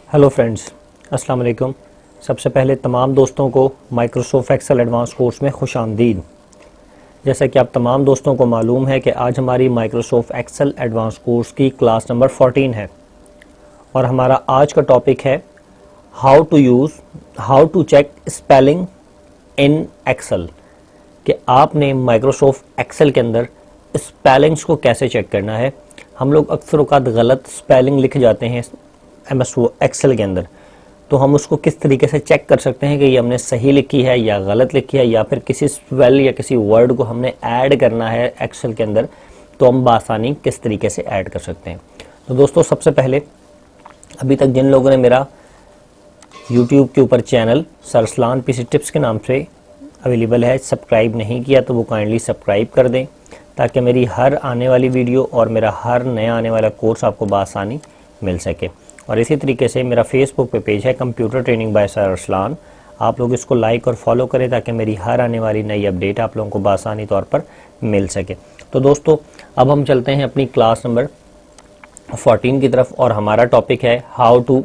Hello friends, अस्सलाम वालेकुम। सबसे पहले तमाम दोस्तों को माइक्रोसॉफ्ट एक्सेल एडवांस कोर्स में खुशामदीद। जैसा कि आप तमाम दोस्तों को मालूम है कि आज हमारी माइक्रोसॉफ्ट एक्सेल एडवांस कोर्स की क्लास नंबर 14 है और हमारा आज का टॉपिक है how to check spelling in Excel, कि आपने माइक्रोसॉफ्ट एक्सेल के अंदर स्पेलिंग्स को कैसे चेक करना है। हम लोग अक्सर औक़ात गलत स्पेलिंग लिख जाते हैं MS एक्सेल के अंदर, तो हम उसको किस तरीके से चेक कर सकते हैं कि ये हमने सही लिखी है या गलत लिखी है, या फिर किसी स्पेल या किसी वर्ड को हमने ऐड करना है एक्सेल के अंदर, तो हम बआसानी किस तरीके से ऐड कर सकते हैं। तो दोस्तों, सबसे पहले अभी तक जिन लोगों ने मेरा YouTube के ऊपर channel sir Arsalan PC tips के नाम से अवेलेबल है सब्सक्राइब नहीं किया, तो वो काइंडली सब्सक्राइब कर दें ताकि मेरी हर आने वाली वीडियो और मेरा हर नया आने वाला कोर्स आपको बआसानी मिल सके। और इसी तरीके से मेरा फेसबुक पे पेज है computer training bye sir Arsalan, आप लोग इसको लाइक और फॉलो करें ताकि मेरी हर आने वाली नई अपडेट आप लोगों को बआसानी तौर पर मिल सके। तो दोस्तों, अब हम चलते हैं अपनी क्लास नंबर 14 की तरफ और हमारा टॉपिक है how to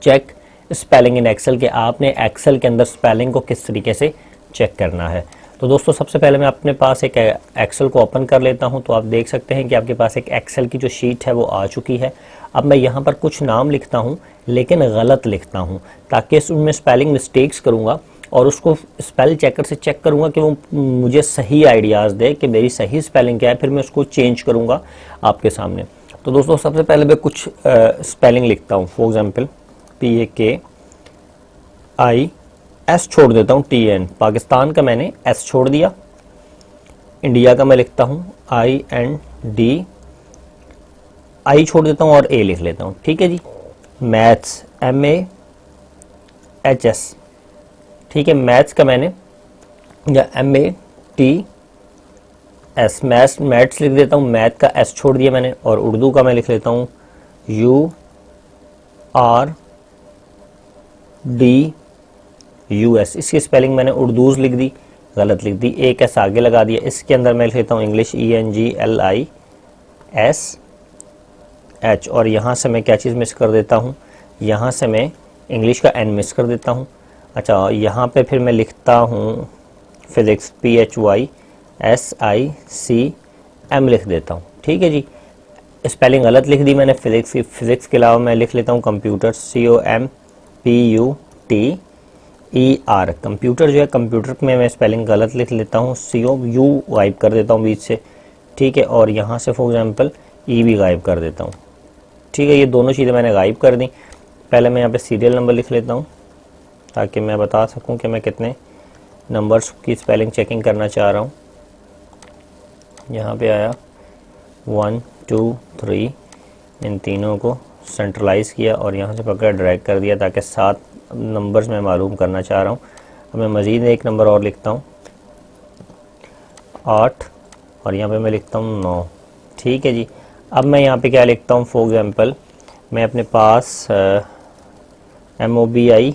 check spelling in Excel, के आपने एक्सेल के अंदर स्पेलिंग को किस तरीके से चेक करना है। तो दोस्तों, सबसे पहले मैं अपने पास एक एक्सेल को ओपन कर लेता हूं, तो आप देख सकते हैं कि आपके पास एक एक्सेल की जो शीट है वो आ चुकी है। अब मैं यहां पर कुछ नाम लिखता हूं लेकिन गलत लिखता हूं, ताकि उनमें स्पेलिंग मिस्टेक्स करूंगा और उसको स्पेल चेकर से चेक करूंगा कि वो मुझे सही आइडियाज़ दे कि मेरी सही स्पेलिंग क्या है, फिर मैं उसको चेंज करूंगा आपके सामने। तो दोस्तों, सबसे पहले मैं कुछ स्पेलिंग लिखता हूँ। फॉर एग्जाम्पल PAKIS छोड़ देता हूँ, TN पाकिस्तान का मैंने S छोड़ दिया। इंडिया का मैं लिखता हूँ IND, I छोड़ देता हूँ और A लिख लेता हूँ। ठीक है जी। मैथ्स MAHS, ठीक है, मैथ्स का मैंने या MATS मैथ्स लिख देता हूँ, मैथ का S छोड़ दिया मैंने। और उर्दू का मैं लिख लेता हूँ URDUS, इसकी स्पेलिंग मैंने उर्दूज लिख दी, गलत लिख दी, एक S आगे लगा दिया। इसके अंदर मैं लिख लेता हूँ इंग्लिश ENGLISH, और यहाँ से मैं क्या चीज़ मिस कर देता हूँ, यहाँ से मैं इंग्लिश का N मिस कर देता हूँ। अच्छा, यहाँ पे फिर मैं लिखता हूँ फिज़िक्स PHYSICM लिख देता हूँ। ठीक है जी, स्पेलिंग गलत लिख दी मैंने फिज़िक्स की। फिज़िक्स के अलावा मैं लिख लेता हूँ कंप्यूटर COMPUTER, कंप्यूटर जो है, कंप्यूटर में मैं स्पेलिंग गलत लिख लेता हूँ, COU गायब कर देता हूँ बीच से। ठीक है, और यहाँ से फॉर एग्जांपल E भी गायब कर देता हूँ। ठीक है, ये दोनों चीज़ें मैंने गायब कर दी। पहले मैं यहाँ पे सीरियल नंबर लिख लेता हूँ ताकि मैं बता सकूँ कि मैं कितने नंबर्स की स्पेलिंग चेकिंग करना चाह रहा हूँ। यहाँ पे आया 1 2 3, इन तीनों को सेंट्रलाइज़ किया और यहाँ से पकड़ ड्रैग कर दिया ताकि 7 नंबर्स मैं मालूम करना चाह रहा हूँ। अब मैं मज़ीद एक नंबर और लिखता हूँ 8, और यहाँ पे मैं लिखता हूँ 9। ठीक है जी। अब मैं यहाँ पे क्या लिखता हूँ, फॉर एग्जांपल मैं अपने पास MOBILE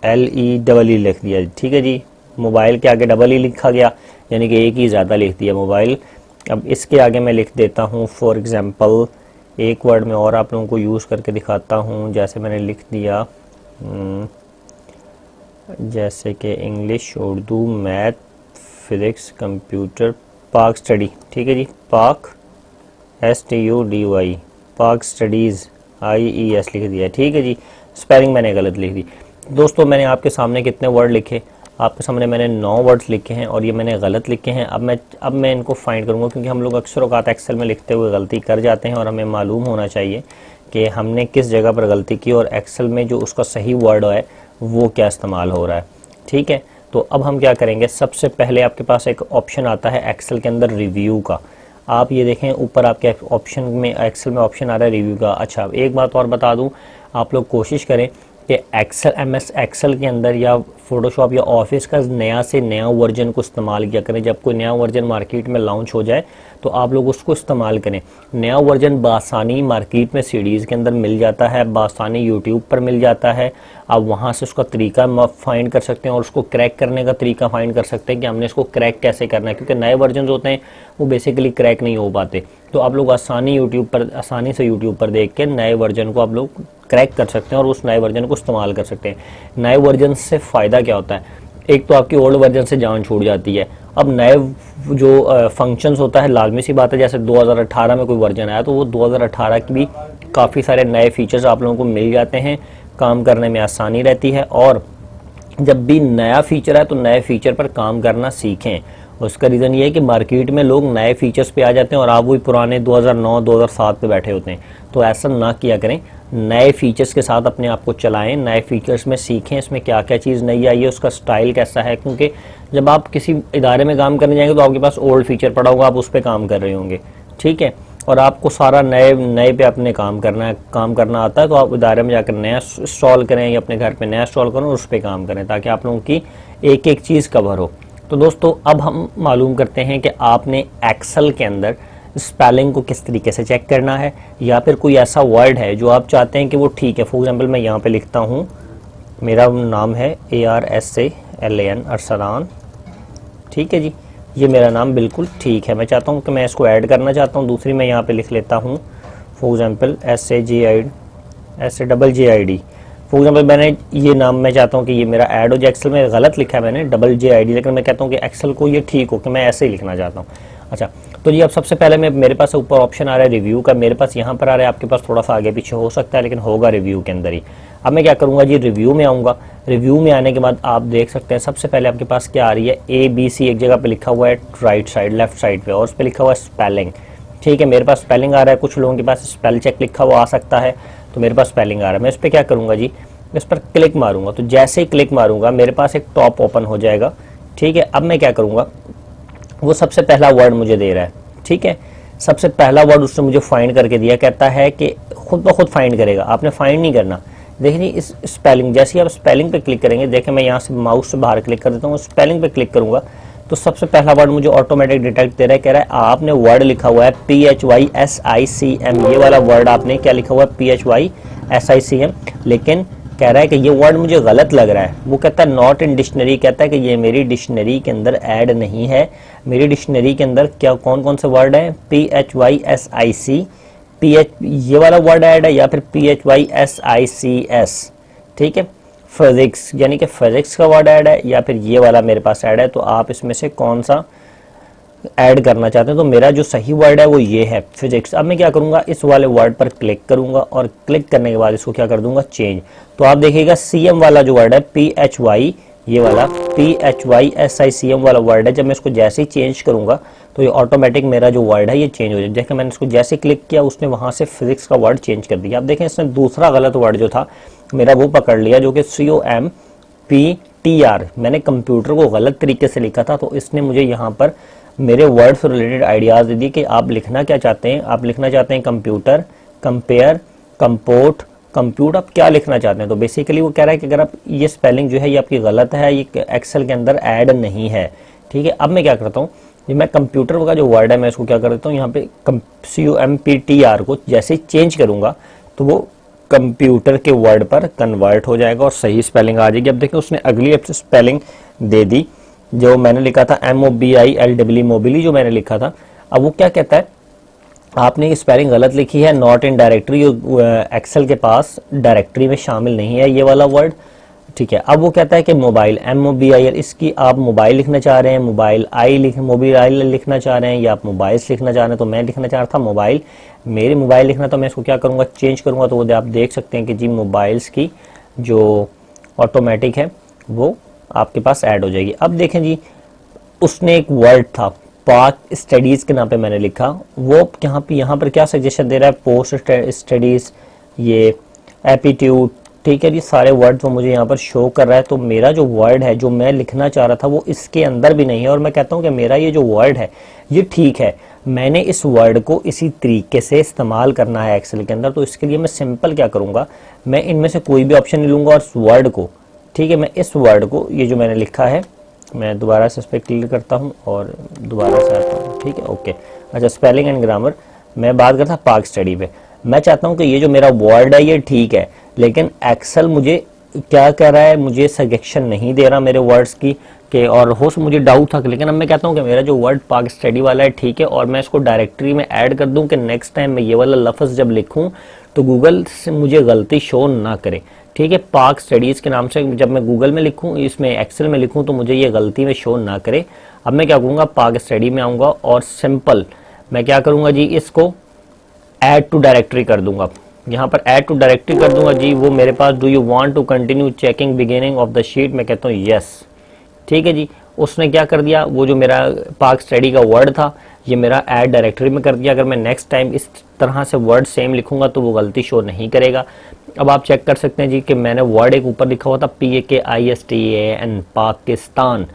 लिख दिया। ठीक है जी, मोबाइल के आगे डबल ई लिखा गया, यानी कि एक ही ज़्यादा लिख दिया मोबाइल। अब इसके आगे मैं लिख देता हूँ फॉर एग्जांपल एक वर्ड में और आप लोगों को यूज़ करके दिखाता हूँ। जैसे मैंने लिख दिया जैसे कि English, Urdu, math, physics, computer, पाक स्टडी। ठीक है जी, पाक STUDY, पाक स्टडीज़ IES लिख दिया। ठीक है जी, स्पेलिंग मैंने गलत लिख दी। दोस्तों, मैंने आपके सामने कितने वर्ड लिखे, आपके सामने मैंने 9 वर्ड्स लिखे हैं और ये मैंने गलत लिखे हैं। अब मैं इनको फाइंड करूँगा, क्योंकि हम लोग अक्सर औक़ात एक्सेल में लिखते हुए गलती कर जाते हैं और हमें मालूम होना चाहिए कि हमने किस जगह पर गलती की और एक्सेल में जो उसका सही वर्ड है वो क्या इस्तेमाल हो रहा है। ठीक है, तो अब हम क्या करेंगे, सबसे पहले आपके पास एक ऑप्शन आता है एक्सेल के अंदर रिव्यू का। आप ये देखें ऊपर आपके ऑप्शन में, एक्सेल में ऑप्शन आ रहा है रिव्यू का। अच्छा, एक बात और बता दूं, आप लोग कोशिश करें कि एक्सेल MS एक्सेल के अंदर या फोटोशॉप या ऑफिस का नया से नया वर्जन को इस्तेमाल किया करें। जब कोई नया वर्जन मार्केट में लॉन्च हो जाए तो आप लोग उसको इस्तेमाल करें। नया वर्जन बासानी मार्केट में सीडीज़ के अंदर मिल जाता है, बासानी यूट्यूब पर मिल जाता है। आप वहाँ से उसका तरीका फाइंड कर सकते हैं और उसको क्रैक करने का तरीका फाइंड कर सकते हैं कि हमने इसको क्रैक कैसे करना है, क्योंकि नए वर्जन होते हैं वो बेसिकली क्रैक नहीं हो पाते। तो आप लोग आसानी से यूट्यूब पर देख के नए वर्जन को आप लोग क्रैक कर सकते हैं और उस नए वर्जन को इस्तेमाल कर सकते हैं। नए वर्जन से फ़ायदा क्या होता है, एक तो आपकी ओल्ड वर्जन से जान छूट जाती है। अब नए जो फंक्शंस होता है, लाजमी सी बात है, जैसे 2018 में कोई वर्जन आया तो वो 2018 की भी काफ़ी सारे नए फीचर्स आप लोगों को मिल जाते हैं, काम करने में आसानी रहती है। और जब भी नया फीचर है तो नए फीचर पर काम करना सीखें। उसका रीज़न ये है कि मार्केट में लोग नए फीचर्स पे आ जाते हैं और आप वही पुराने 2009-2007 पे बैठे होते हैं। तो ऐसा ना किया करें, नए फीचर्स के साथ अपने आप को चलाएं, नए फीचर्स में सीखें इसमें क्या क्या चीज़ नई आई है, उसका स्टाइल कैसा है। क्योंकि जब आप किसी इदारे में काम करने जाएंगे तो आपके पास ओल्ड फीचर पड़ा होगा, आप उस पर काम कर रहे होंगे, ठीक है, और आपको सारा नए पे अपने काम करना आता है। तो आप इदारे में जाकर नया इंस्टॉल करें या अपने घर पे नया इंस्टॉल करें और उस पर काम करें, ताकि आप लोगों की एक एक चीज़ कवर हो। तो दोस्तों अब हम मालूम करते हैं कि आपने एक्सेल के अंदर स्पेलिंग को किस तरीके से चेक करना है, या फिर कोई ऐसा वर्ड है जो आप चाहते हैं कि वो ठीक है। फॉर एग्जांपल मैं यहाँ पे लिखता हूँ, मेरा नाम है ARSALAN अरसलान, ठीक है जी, ये मेरा नाम बिल्कुल ठीक है। मैं चाहता हूँ कि मैं इसको ऐड करना चाहता हूँ। दूसरी मैं यहाँ पे लिख लेता हूँ for example SAJID। For example मैंने ये नाम मैं चाहता हूँ कि ये मेरा ऐड हो जाए। एक्सेल में गलत लिखा है मैंने JID, लेकिन मैं कहता हूँ कि एक्सेल को ये ठीक हो कि मैं ऐसे ही लिखना चाहता हूँ। अच्छा, तो जी अब सबसे पहले मेरे पास ऊपर ऑप्शन आ रहा है रिव्यू का, मेरे पास यहाँ पर आ रहा है, आपके पास थोड़ा सा आगे पीछे हो सकता है लेकिन होगा रिव्यू के अंदर ही। अब मैं क्या करूँगा जी, रिव्यू में आऊँगा। रिव्यू में आने के बाद आप देख सकते हैं सबसे पहले आपके पास क्या आ रही है, ABC एक जगह पे लिखा हुआ है राइट साइड लेफ्ट साइड पे, और उस पर लिखा हुआ है स्पेलिंग, ठीक है। मेरे पास स्पेलिंग आ रहा है, कुछ लोगों के पास स्पेल चेक लिखा हुआ आ सकता है, तो मेरे पास स्पेलिंग आ रहा है। मैं इस पर क्या करूँगा जी, इस पर क्लिक मारूंगा, तो जैसे ही क्लिक मारूंगा मेरे पास एक टॉप ओपन हो जाएगा, ठीक है। अब मैं क्या करूँगा, वो सबसे पहला वर्ड मुझे दे रहा है, ठीक है, सबसे पहला वर्ड उसने मुझे फाइंड करके दिया, कहता है कि खुद ब खुद फाइंड करेगा, आपने फाइंड नहीं करना। देखिए इस स्पेलिंग, जैसे ही आप स्पेलिंग पे क्लिक करेंगे, देखें मैं यहाँ से माउस से बाहर क्लिक कर देता हूँ, स्पेलिंग पे क्लिक करूँगा तो सबसे पहला वर्ड मुझे ऑटोमेटिक डिटेक्ट दे रहा है, कह रहा है आपने वर्ड लिखा हुआ है PHYSICM, ये वाला वर्ड आपने क्या लिखा हुआ है PHYSICM, लेकिन कह रहा है कि ये वर्ड मुझे गलत लग रहा है। वो कहता है नॉट इन डिक्शनरी, कहता है कि ये मेरी डिक्शनरी के अंदर ऐड नहीं है। मेरी डिक्शनरी के अंदर क्या कौन कौन से वर्ड हैं, PHYSIC, ये वाला वर्ड ऐड है, या फिर PHYSICS, ठीक है, फिजिक्स यानी कि फिजिक्स का वर्ड ऐड है, या फिर ये वाला मेरे पास ऐड है। तो आप इसमें से कौन सा ऐड करना चाहते हैं, तो मेरा जो सही वर्ड है वो ये है फिजिक्स। अब मैं क्या करूंगा, इस वाले वर्ड पर क्लिक करूंगा और क्लिक करने के बाद इसको क्या कर दूंगा, चेंज। तो आप देखिएगा CM वाला जो वर्ड है PHY, ये वाला PHYSICM वाला वर्ड है, जब मैं इसको जैसे ही चेंज करूंगा तो ये ऑटोमेटिक मेरा जो वर्ड है ये चेंज हो जाए। देखिए मैंने इसको जैसे क्लिक किया उसने वहां से फिजिक्स का वर्ड चेंज कर दिया। आप देखें इसने दूसरा गलत वर्ड जो था मेरा वो पकड़ लिया, जो कि COMPTR, मैंने कंप्यूटर को गलत तरीके से लिखा था, तो इसने मुझे यहाँ पर मेरे वर्ड से रिलेटेड आइडियाज़ दे दिए कि आप लिखना क्या चाहते हैं। आप लिखना चाहते हैं कंप्यूटर, कंपेयर, कंपोर्ट, कंप्यूट, आप क्या लिखना चाहते हैं। तो बेसिकली वो कह रहा है कि अगर आप ये स्पेलिंग जो है ये आपकी गलत है, ये एक्सेल के अंदर ऐड नहीं है, ठीक है। अब मैं क्या करता हूँ, ये मैं कंप्यूटर का जो वर्ड है मैं इसको क्या कर देता हूँ, यहाँ पे COMPTR को जैसे चेंज करूँगा तो वो कंप्यूटर के वर्ड पर कन्वर्ट हो जाएगा और सही स्पेलिंग आ जाएगी। अब देखिए उसने अगली स्पेलिंग दे दी, जो मैंने लिखा था MOBILE मोबिली जो मैंने लिखा था। अब वो क्या कहता है, आपने ये स्पेलिंग गलत लिखी है, नॉट इन डायरेक्टरी, एक्सेल के पास डायरेक्टरी में शामिल नहीं है ये वाला वर्ड, ठीक है। अब वो कहता है कि मोबाइल, MOBIL, इसकी आप मोबाइल लिखना चाह रहे हैं, मोबाइल लिखना चाह रहे हैं, या आप मोबाइल्स लिखना चाह रहे हैं। तो मैं लिखना चाह रहा था मोबाइल, मेरे मोबाइल लिखना, तो मैं इसको क्या करूँगा, चेंज करूँगा। तो वो आप देख सकते हैं कि जी मोबाइल्स की जो ऑटोमेटिक है वो आपके पास ऐड हो जाएगी। अब देखें जी उसने एक वर्ड था पाक स्टडीज़ के नाम पे मैंने लिखा, वो यहाँ पर क्या सजेशन दे रहा है, पोस्ट स्टडीज़, ये एप्टीट्यूड, ठीक है जी, सारे वर्ड वो मुझे यहाँ पर शो कर रहा है। तो मेरा जो वर्ड है जो मैं लिखना चाह रहा था वो इसके अंदर भी नहीं है, और मैं कहता हूँ कि मेरा ये जो वर्ड है ये ठीक है, मैंने इस वर्ड को इसी तरीके से इस्तेमाल करना है एक्सेल के अंदर। तो इसके लिए मैं सिंपल क्या करूँगा, मैं इनमें से कोई भी ऑप्शन नहीं लूँगा और उस वर्ड को ठीक है, मैं इस वर्ड को, ये जो मैंने लिखा है, मैं दोबारा से इस पर क्लिक करता हूँ और दोबारा से आता हूँ। ठीक है, ओके। अच्छा, स्पेलिंग एंड ग्रामर, मैं बात करता पाक स्टडी पे। मैं चाहता हूँ कि ये जो मेरा वर्ड है ये ठीक है, लेकिन एक्सेल मुझे क्या कह रहा है, मुझे सजेशन नहीं दे रहा मेरे वर्ड्स की के, और हो मुझे डाउट था। लेकिन अब मैं कहता हूँ कि मेरा जो वर्ड पाक स्टडी वाला है ठीक है, और मैं इसको डायरेक्टरी में ऐड कर दूँ कि नेक्स्ट टाइम मैं ये वाला लफ्ज़ जब लिखूँ तो गूगल से मुझे गलती शो ना करे। ठीक है, पाक स्टडीज़ के नाम से जब मैं गूगल में लिखूँ, इसमें एक्सेल में लिखूँ, तो मुझे ये गलती में शो ना करे। अब मैं क्या करूँगा, पाक स्टडी में आऊँगा और सिंपल मैं क्या करूँगा जी, इसको ऐड टू डायरेक्टरी कर दूंगा। यहाँ पर ऐड टू डायरेक्टरी कर दूंगा जी। वो मेरे पास do you want to continue checking beginning of the sheet, मैं कहता हूँ यस। ठीक है जी, उसने क्या कर दिया, वो जो मेरा पाक स्टडी का वर्ड था ये मेरा ऐड डायरेक्टरी में कर दिया। अगर मैं नेक्स्ट टाइम इस तरह से वर्ड सेम लिखूंगा तो वो गलती शो नहीं करेगा। अब आप चेक कर सकते हैं जी कि मैंने वर्ड एक ऊपर लिखा हुआ था PAKISTAN, पाकिस्तान।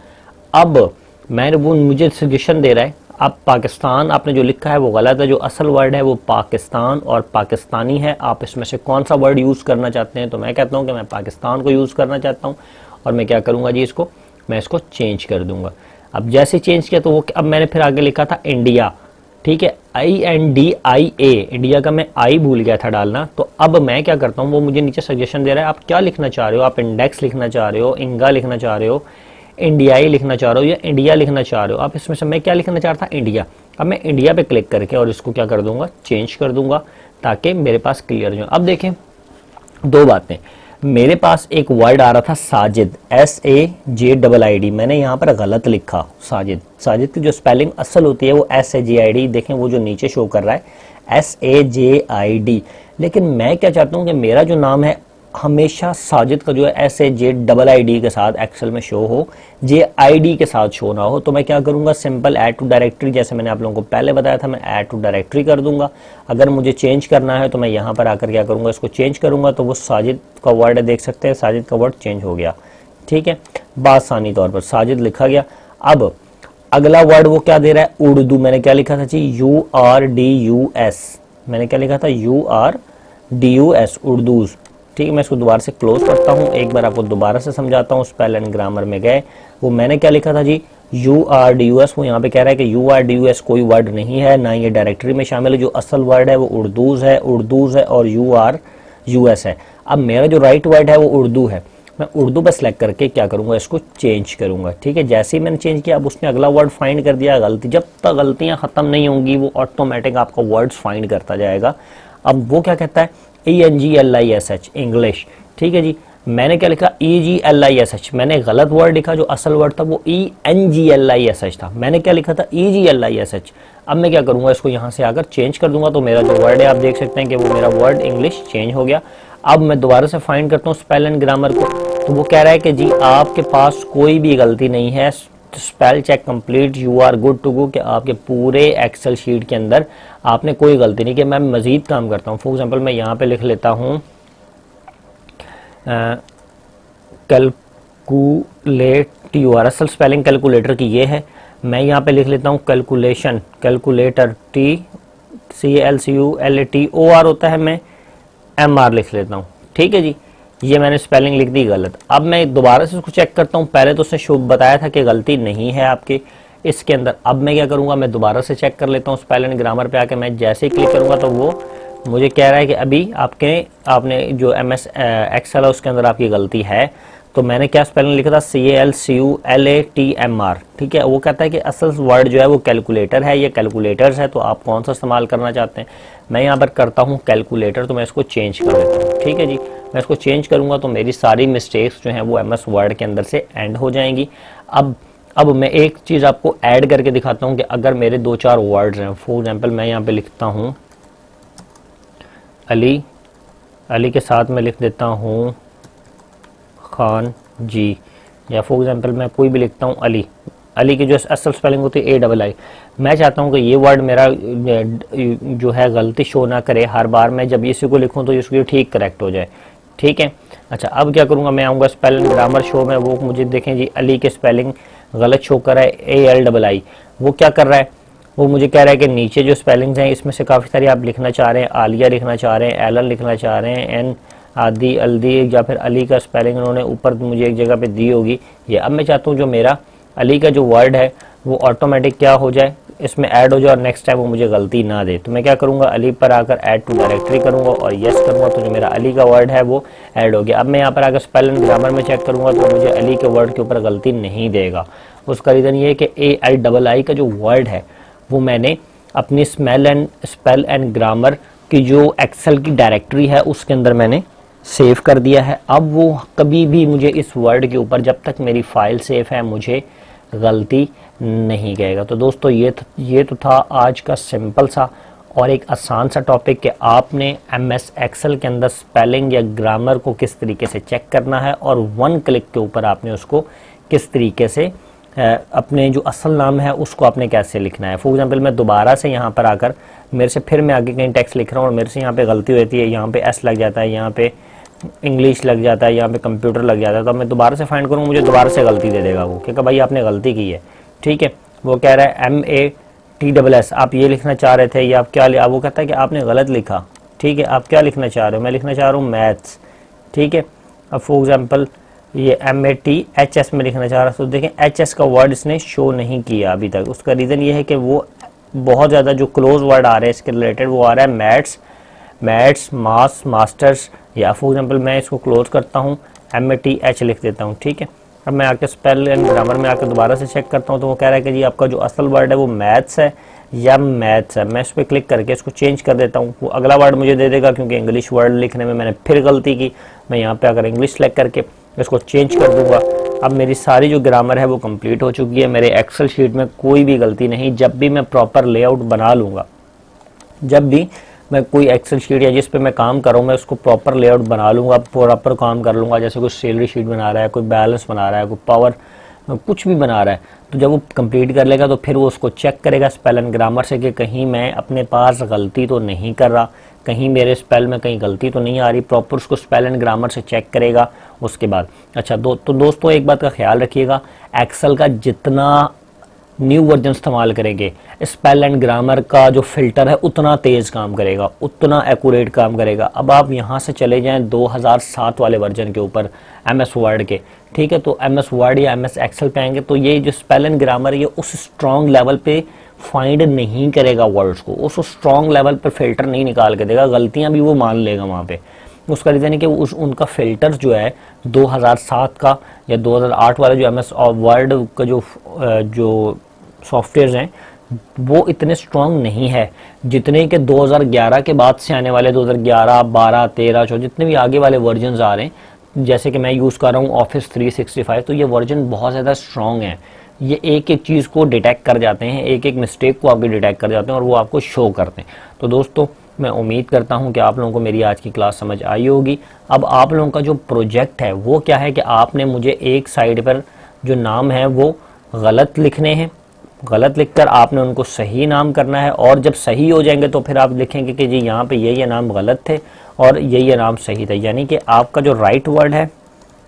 अब मैंने वो मुझे सजेशन दे रहा है, अब पाकिस्तान आपने जो लिखा है वो गलत है, जो असल वर्ड है वो पाकिस्तान और पाकिस्तानी है। आप इसमें से कौन सा वर्ड यूज़ करना चाहते हैं? तो मैं कहता हूँ कि मैं पाकिस्तान को यूज़ करना चाहता हूँ, और मैं क्या करूँगा जी, मैं इसको चेंज कर दूँगा। अब जैसे चेंज किया तो वो, अब मैंने फिर आगे लिखा था इंडिया। ठीक है, INDIA, इंडिया का मैं आई भूल गया था डालना। तो अब मैं क्या करता हूँ, वो मुझे नीचे सजेशन दे रहा है, आप क्या लिखना चाह रहे हो, आप इंडेक्स लिखना चाह रहे हो, इंगा लिखना चाह रहे हो, इंडियाई लिखना चाह रहे हो, या इंडिया लिखना चाह रहे हो। आप इसमें से मैं क्या लिखना चाह रहा था, इंडिया। अब मैं इंडिया पे क्लिक करके और इसको क्या कर दूंगा, चेंज कर दूंगा, ताकि मेरे पास क्लियर हो। अब देखें दो बातें, मेरे पास एक वर्ड आ रहा था साजिद, SAJID, मैंने यहाँ पर गलत लिखा साजिद। साजिद की जो स्पेलिंग असल होती है वो SAJID, देखें वो जो नीचे शो कर रहा है SAJID। लेकिन मैं क्या चाहता हूँ कि मेरा जो नाम है हमेशा साजिद का जो है SAJID के साथ एक्सेल में शो हो, JID के साथ शो ना हो। तो मैं क्या करूंगा, सिंपल ऐड टू डायरेक्टरी, जैसे मैंने आप लोगों को पहले बताया था, मैं ऐड टू डायरेक्टरी कर दूंगा। अगर मुझे चेंज करना है तो मैं यहाँ पर आकर क्या करूंगा, इसको चेंज करूंगा, तो वो साजिद का वर्ड है, देख सकते हैं साजिद का वर्ड चेंज हो गया। ठीक है, बासानी तौर पर साजिद लिखा गया। अब अगला वर्ड वो क्या दे रहा है, उर्दू। मैंने क्या लिखा था जी, URDUS, मैंने क्या लिखा था, URDUS, उर्दूज। ठीक है, मैं इसको दोबारा से क्लोज करता हूँ, एक बार आपको दोबारा से समझाता हूँ। स्पेल एंड ग्रामर में गए, वो मैंने क्या लिखा था जी, URDUS। वो यहाँ पे कह रहा है कि URDUS कोई वर्ड नहीं है, ना ये डायरेक्टरी में शामिल है। जो असल वर्ड है वो उर्दूज है, और URUS है। अब मेरा जो राइट वर्ड है वो उर्दू है, मैं उर्दू पर सेलेक्ट करके क्या करूँगा, इसको चेंज करूँगा। ठीक है, जैसे ही मैंने चेंज किया, अब उसने अगला वर्ड फाइंड कर दिया गलती। जब तक गलतियाँ ख़त्म नहीं होंगी वो ऑटोमेटिक आपका वर्ड्स फाइंड करता जाएगा। अब वो क्या कहता है, ENGLISH, इंग्लिश। ठीक है जी, मैंने क्या लिखा, EGLISH, मैंने गलत वर्ड लिखा, जो असल वर्ड था वो ENGLISH था। मैंने क्या लिखा था, EGLISH। अब मैं क्या करूँगा, इसको यहाँ से आकर चेंज कर दूंगा, तो मेरा जो वर्ड है आप देख सकते हैं कि वो मेरा वर्ड इंग्लिश चेंज हो गया। अब मैं दोबारा से फाइंड करता हूँ स्पेल एंड ग्रामर को, तो वो कह रहा है कि जी आपके पास कोई भी गलती नहीं है, spell check complete, you are good to go, कि आपके पूरे एक्सेल शीट के अंदर आपने कोई गलती नहीं की। मैं मजीद काम करता हूँ, फॉर एग्जांपल मैं यहाँ पे लिख लेता हूँ कैलकुलेट, असल स्पेलिंग कैलकुलेटर की ये है। मैं यहाँ पे लिख लेता हूँ कैलकुलेशन, कैलकुलेटर, TCALCULATOR होता है, मैं MR लिख लेता हूँ। ठीक है जी, ये मैंने स्पेलिंग लिख दी गलत। अब मैं दोबारा से उसको चेक करता हूँ, पहले तो उसने शुभ बताया था कि गलती नहीं है आपके इसके अंदर। अब मैं क्या करूँगा, मैं दोबारा से चेक कर लेता हूँ स्पेल एंड ग्रामर पे आके। मैं जैसे ही क्लिक करूँगा तो वो मुझे कह रहा है कि अभी आपने जो MS एक्सेल है उसके अंदर आपकी गलती है। तो मैंने क्या स्पेलिंग लिखा था, CALCULATMR। ठीक है, वो कहता है कि असल वर्ड जो है वो कैलकुलेटर है, ये कैलकुलेटर्स है, तो आप कौन सा इस्तेमाल करना चाहते हैं। मैं यहाँ पर करता हूँ कैलकुलेटर, तो मैं इसको चेंज कर देता हूँ। ठीक है जी, मैं इसको चेंज करूँगा तो मेरी सारी मिस्टेक्स जो हैं वो MS वर्ड के अंदर से एंड हो जाएंगी। अब मैं एक चीज़ आपको ऐड करके दिखाता हूँ कि अगर मेरे 2-4 वर्ड्स हैं, फॉर एग्जांपल मैं यहाँ पे लिखता हूँ अली, अली के साथ मैं लिख देता हूँ खान जी, या फॉर एग्जांपल मैं कोई भी लिखता हूँ अली, अली की जो असल स्पेलिंग होती है AII। मैं चाहता हूँ कि ये वर्ड मेरा जो है गलती शो ना करे, हर बार मैं जब इसी को लिखूँ तो इसको ठीक करेक्ट हो जाए। ठीक है, अच्छा अब क्या करूँगा, मैं आऊँगा स्पेल एंड ग्रामर शो में। वो मुझे देखें जी, अली के स्पेलिंग गलत शो कर रहा है, ALII। वो क्या कर रहा है, वो मुझे कह रहा है कि नीचे जो स्पेलिंग्स हैं इसमें से काफ़ी सारी आप लिखना चाह रहे हैं, आलिया लिखना चाह रहे हैं, एलन लिखना चाह रहे हैं, आदि, अल्दी या फिर अली का स्पेलिंग उन्होंने ऊपर मुझे एक जगह पे दी होगी ये। अब मैं चाहता हूँ जो मेरा अली का जो वर्ड है वो ऑटोमेटिक क्या हो जाए, इसमें ऐड हो जाए और नेक्स्ट टाइम वो मुझे गलती ना दे। तो मैं क्या करूँगा, अली पर आकर ऐड टू डायरेक्टरी करूँगा और यस करूँगा, तो जो मेरा अली का वर्ड है वो ऐड हो गया। अब मैं यहाँ पर आकर स्पेल एंड ग्रामर में चेक करूँगा तो मुझे अली के वर्ड के ऊपर गलती नहीं देगा। उसका रीज़न ये है कि ALII का जो वर्ड है वो मैंने अपनी स्पेल एंड ग्रामर की जो एक्सेल की डायरेक्टरी है उसके अंदर मैंने सेव कर दिया है। अब वो कभी भी मुझे इस वर्ड के ऊपर, जब तक मेरी फाइल सेव है, मुझे गलती नहीं कहेगा। तो दोस्तों ये तो था आज का सिंपल सा और एक आसान सा टॉपिक कि आपने MS एक्सेल के अंदर स्पेलिंग या ग्रामर को किस तरीके से चेक करना है और 1 क्लिक के ऊपर आपने उसको किस तरीके से अपने जो असल नाम है उसको आपने कैसे लिखना है। फॉर एग्जांपल मैं दोबारा से यहाँ पर आकर मेरे से फिर मैं आगे कहीं टेक्स्ट लिख रहा हूँ और मेरे से यहाँ पे गलती होती है, यहाँ पे S लग जाता है, यहाँ पे इंग्लिश लग जाता है, यहाँ पे कंप्यूटर लग जाता है, तो अब मैं दोबारा से फाइंड करूँ मुझे दोबारा से गलती दे देगा वो, क्योंकि भाई आपने गलती की है। ठीक है, वो कह रहा है MATSS, आप ये लिखना चाह रहे थे या आप क्या, वो कहता है कि आपने गलत लिखा। ठीक है, आप क्या लिखना चाह रहे हो, मैं लिखना चाह रहा हूँ मैथ्स। ठीक है, अब फॉर एग्जाम्पल ये MATHS में लिखना चाह रहा, तो देखें HS का वर्ड इसने शो नहीं किया अभी तक। उसका रीज़न ये है कि वो बहुत ज़्यादा जो क्लोज वर्ड आ रहे हैं इसके रिलेटेड वो आ रहा है मैथ्स, मास्टर्स, या फॉर एग्जांपल मैं इसको क्लोज करता हूँ MATH लिख देता हूँ। ठीक है, अब मैं आके स्पेल एंड ग्रामर में आकर दोबारा से चेक करता हूँ तो वो कह रहा है कि जी आपका जो असल वर्ड है वो मैथ्स है या मैथ्स है। मैं इस पर क्लिक करके इसको चेंज कर देता हूँ, वो अगला वर्ड मुझे दे देगा क्योंकि इंग्लिश वर्ड लिखने में मैंने फिर गलती की। मैं यहाँ पे अगर इंग्लिश सेलेक्ट करके इसको चेंज कर दूंगा, अब मेरी सारी जो ग्रामर है वो कंप्लीट हो चुकी है। मेरे एक्सेल शीट में कोई भी गलती नहीं। जब भी मैं प्रॉपर लेआउट बना लूँगा, जब भी मैं कोई एक्सेल शीट या जिस पे मैं काम कर रहा हूँ मैं उसको प्रॉपर लेआउट बना लूँगा, प्रॉपर काम कर लूँगा। जैसे कोई सैलरी शीट बना रहा है, कोई बैलेंस बना रहा है, कोई पावर कुछ भी बना रहा है, तो जब वो कंप्लीट कर लेगा तो फिर वो उसको चेक करेगा स्पेल एंड ग्रामर से कि कहीं मैं अपने पास गलती तो नहीं कर रहा, कहीं मेरे स्पेल में कहीं गलती तो नहीं आ रही। प्रॉपर उसको स्पेल एंड ग्रामर से चेक करेगा उसके बाद। अच्छा तो दोस्तों एक बात का ख्याल रखिएगा, एक्सेल का जितना न्यू वर्जन इस्तेमाल करेंगे स्पेल एंड ग्रामर का जो फिल्टर है उतना तेज़ काम करेगा, उतना एक्यूरेट काम करेगा। अब आप यहाँ से चले जाएं 2007 वाले वर्जन के ऊपर MS वर्ड के, ठीक है, तो MS वर्ड या MS एक्सेल पे आएंगे तो ये जो स्पेल एंड ग्रामर ये उस स्ट्रॉन्ग लेवल पे फाइंड नहीं करेगा वर्ड्स को, उस स्ट्रॉन्ग लेवल पर फिल्टर नहीं निकाल के देगा, गलतियाँ भी वो मान लेगा वहाँ पे। उसका रीज़न है कि उनका फ़िल्टर जो है 2007 का या 2008 वाला जो MS वर्ड का जो सॉफ्टवेयर हैं वो इतने स्ट्रॉन्ग नहीं है जितने कि 2011 के बाद से आने वाले 2011, 12, 13, 14 जितने भी आगे वाले वर्जन आ रहे हैं। जैसे कि मैं यूज़ कर रहा हूँ ऑफिस 365, तो ये वर्जन बहुत ज़्यादा स्ट्रॉन्ग है। ये एक एक चीज़ को डिटेक्ट कर जाते हैं, एक एक मिस्टेक को आपके डिटेक्ट कर जाते हैं और वो आपको शो करते हैं। तो दोस्तों मैं उम्मीद करता हूं कि आप लोगों को मेरी आज की क्लास समझ आई होगी। अब आप लोगों का जो प्रोजेक्ट है वो क्या है कि आपने मुझे एक साइड पर जो नाम है वो गलत लिखने हैं, गलत लिखकर आपने उनको सही नाम करना है और जब सही हो जाएंगे तो फिर आप लिखेंगे कि जी यहाँ पे ये नाम गलत थे और ये नाम सही था। यानी कि आपका जो राइट वर्ड है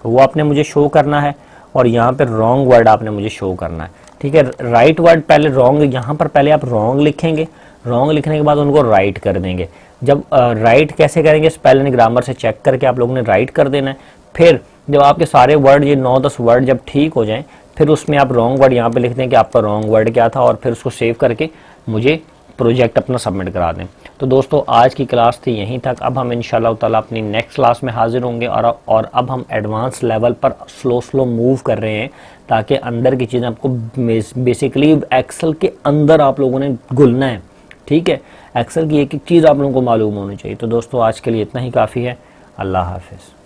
वो आपने मुझे शो करना है और यहाँ पर रॉन्ग वर्ड आपने मुझे शो करना है। ठीक है, राइट वर्ड पहले रॉन्ग, यहाँ पर पहले आप रॉन्ग लिखेंगे, रॉन्ग लिखने के बाद उनको राइट कर देंगे। जब राइट कैसे करेंगे, स्पेल एंड ग्रामर से चेक करके आप लोगों ने राइट कर देना है। फिर जब आपके सारे वर्ड ये 9-10 वर्ड जब ठीक हो जाएं फिर उसमें आप रॉन्ग वर्ड यहाँ पे लिख दें कि आपका रॉन्ग वर्ड क्या था और फिर उसको सेव करके मुझे प्रोजेक्ट अपना सबमिट करा दें। तो दोस्तों आज की क्लास थी यहीं तक। अब हम इंशाल्लाह ताला अपनी नेक्स्ट क्लास में हाजिर होंगे और अब हम एडवांस लेवल पर स्लो मूव कर रहे हैं ताकि अंदर की चीज़ें आपको बेसिकली एक्सेल के अंदर आप लोगों ने घुलना है। ठीक है, एक्सेल की एक एक चीज़ आप लोगों को मालूम होनी चाहिए। तो दोस्तों आज के लिए इतना ही काफ़ी है। अल्लाह हाफिज़।